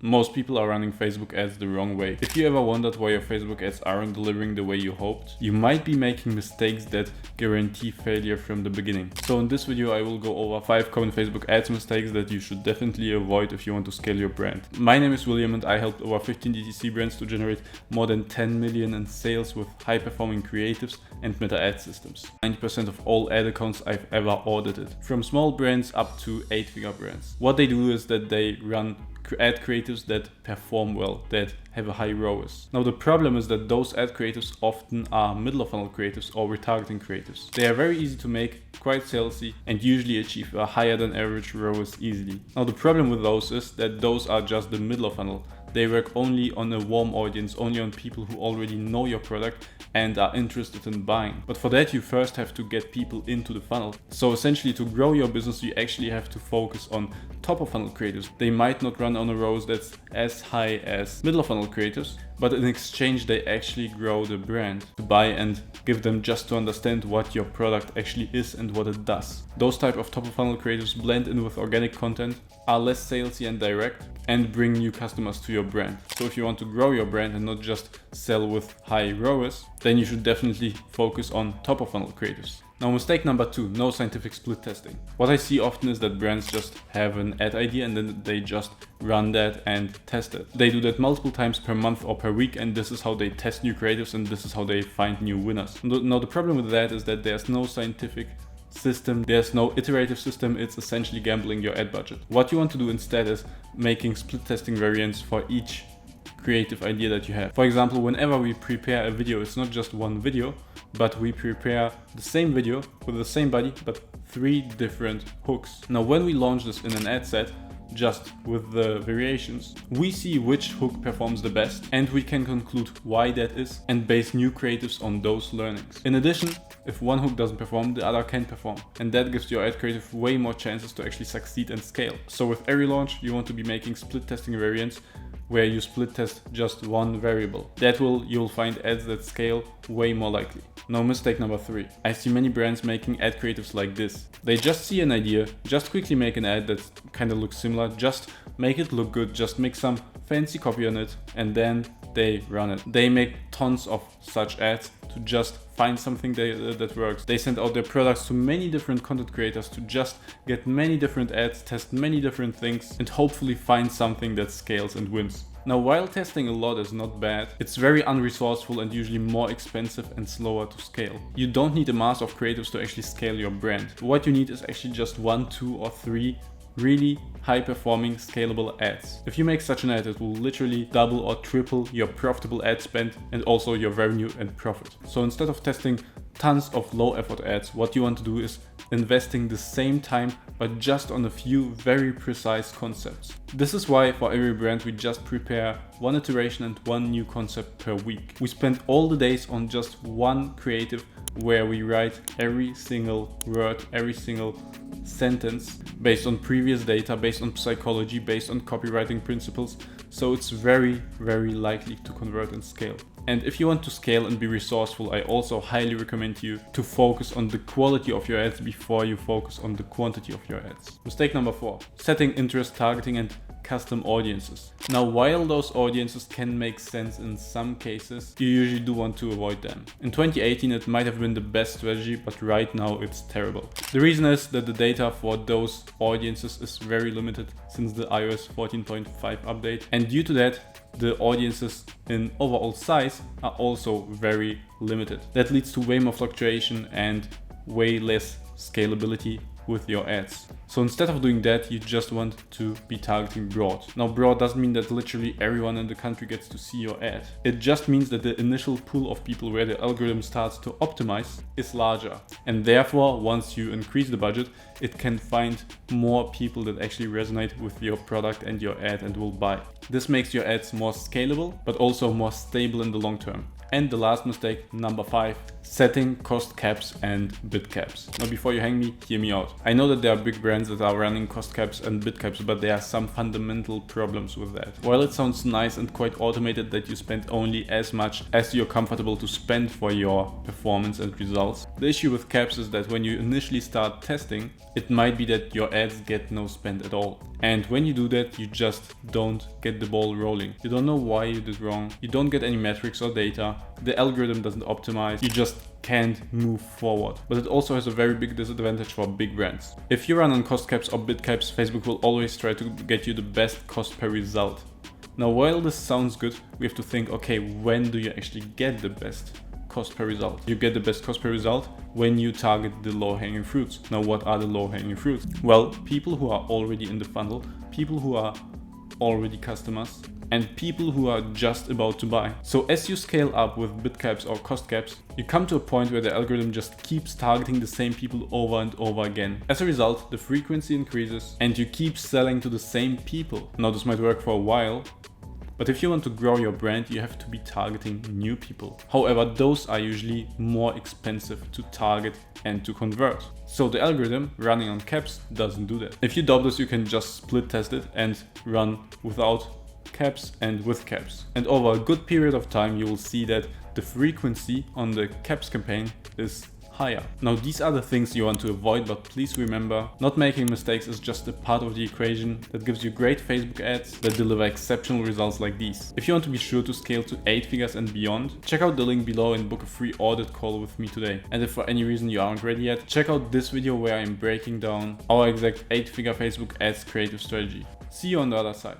Most people are running Facebook ads the wrong way. If you ever wondered why your Facebook ads aren't delivering the way you hoped, you might be making mistakes that guarantee failure from the beginning. So in this video I will go over 5 common Facebook ads mistakes that you should definitely avoid if you want to scale your brand. My name is William and I helped over 15 DTC brands to generate more than 10 million in sales with high performing creatives and meta ad systems. 90% of all ad accounts I've ever audited, from small brands up to 8-figure brands. What they do is that they run ad creatives that perform well, that have a high ROAS. Now the problem is that those ad creatives often are middle of funnel creatives or retargeting creatives. They are very easy to make, quite salesy, and usually achieve a higher than average ROAS easily. Now the problem with those is that those are just the middle of funnel. They work only on a warm audience, only on people who already know your product and are interested in buying. But for that you first have to get people into the funnel. So essentially to grow your business you actually have to focus on top of funnel creatives. They might not run on a ROAS that's as high as middle of funnel creatives, but in exchange they actually grow the brand to buy and give them just to understand what your product actually is and what it does. Those type of top of funnel creatives blend in with organic content, are less salesy and direct, and bring new customers to your brand. So if you want to grow your brand and not just sell with high ROAS, then you should definitely focus on top of funnel creatives. Now mistake number 2, no scientific split testing. What I see often is that brands just have an ad idea and then they just run that and test it. They do that multiple times per month or per week, and this is how they test new creatives and this is how they find new winners. Now the problem with that is that there's no scientific system, there's no iterative system, it's essentially gambling your ad budget. What you want to do instead is making split testing variants for each creative idea that you have. For example, whenever we prepare a video, it's not just one video, but we prepare the same video with the same body, but 3 different hooks. Now when we launch this in an ad set, just with the variations, we see which hook performs the best and we can conclude why that is and base new creatives on those learnings. In addition, if one hook doesn't perform, the other can perform, and that gives your ad creative way more chances to actually succeed and scale. So with every launch you want to be making split testing variants where you split test just one variable. You'll find ads that scale way more likely. Now mistake number 3. I see many brands making ad creatives like this. They just see an idea, just quickly make an ad that kind of looks similar, just make it look good, just make some fancy copy on it, and then they run it. They make tons of such ads to just find something that works. They send out their products to many different content creators to just get many different ads, test many different things, and hopefully find something that scales and wins. Now while testing a lot is not bad, it's very unresourceful and usually more expensive and slower to scale. You don't need a mass of creatives to actually scale your brand. What you need is actually just 1, 2, or 3 really high performing scalable ads. If you make such an ad, it will literally double or triple your profitable ad spend and also your revenue and profit. So instead of testing tons of low effort ads, what you want to do is investing the same time but just on a few very precise concepts. This is why for every brand we just prepare 1 iteration and 1 new concept per week. We spend all the days on just 1 creative where we write every single word, every single sentence based on previous data, based on psychology, based on copywriting principles. So it's very, very likely to convert and scale. And if you want to scale and be resourceful, I also highly recommend you to focus on the quality of your ads before you focus on the quantity of your ads. Mistake number 4, setting interest targeting and custom audiences. Now while those audiences can make sense in some cases, you usually do want to avoid them. In 2018 it might have been the best strategy, but right now it's terrible. The reason is that the data for those audiences is very limited since the iOS 14.5 update, and due to that the audiences in overall size are also very limited. That leads to way more fluctuation and way less scalability with your ads. So instead of doing that, you just want to be targeting broad. Now broad doesn't mean that literally everyone in the country gets to see your ad. It just means that the initial pool of people where the algorithm starts to optimize is larger. And therefore, once you increase the budget, it can find more people that actually resonate with your product and your ad and will buy. This makes your ads more scalable, but also more stable in the long term. And the last mistake, number 5, setting cost caps and bid caps. Now before you hang me, hear me out. I know that there are big brands that are running cost caps and bid caps, but there are some fundamental problems with that. While it sounds nice and quite automated that you spend only as much as you're comfortable to spend for your performance and results, the issue with caps is that when you initially start testing, it might be that your ads get no spend at all. And when you do that, you just don't get the ball rolling. You don't know why you did wrong. You don't get any metrics or data. The algorithm doesn't optimize. You just can't move forward. But it also has a very big disadvantage for big brands. If you run on cost caps or bid caps, Facebook will always try to get you the best cost per result. Now, while this sounds good, we have to think, okay, when do you actually get the best cost per result? You get the best cost per result when you target the low-hanging fruits. Now, what are the low-hanging fruits? Well, people who are already in the funnel, people who are already customers, and people who are just about to buy. So as you scale up with bid caps or cost caps, you come to a point where the algorithm just keeps targeting the same people over and over again. As a result, the frequency increases and you keep selling to the same people. Now, this might work for a while, but if you want to grow your brand, you have to be targeting new people. However, those are usually more expensive to target and to convert. So the algorithm running on caps doesn't do that. If you doubt this, you can just split test it and run without caps and with caps. And over a good period of time, you will see that the frequency on the caps campaign is higher. Now, these are the things you want to avoid, but please remember, not making mistakes is just a part of the equation that gives you great Facebook ads that deliver exceptional results like these. If you want to be sure to scale to 8 figures and beyond, check out the link below and book a free audit call with me today. And if for any reason you aren't ready yet, check out this video where I'm breaking down our exact 8-figure Facebook ads creative strategy. See you on the other side.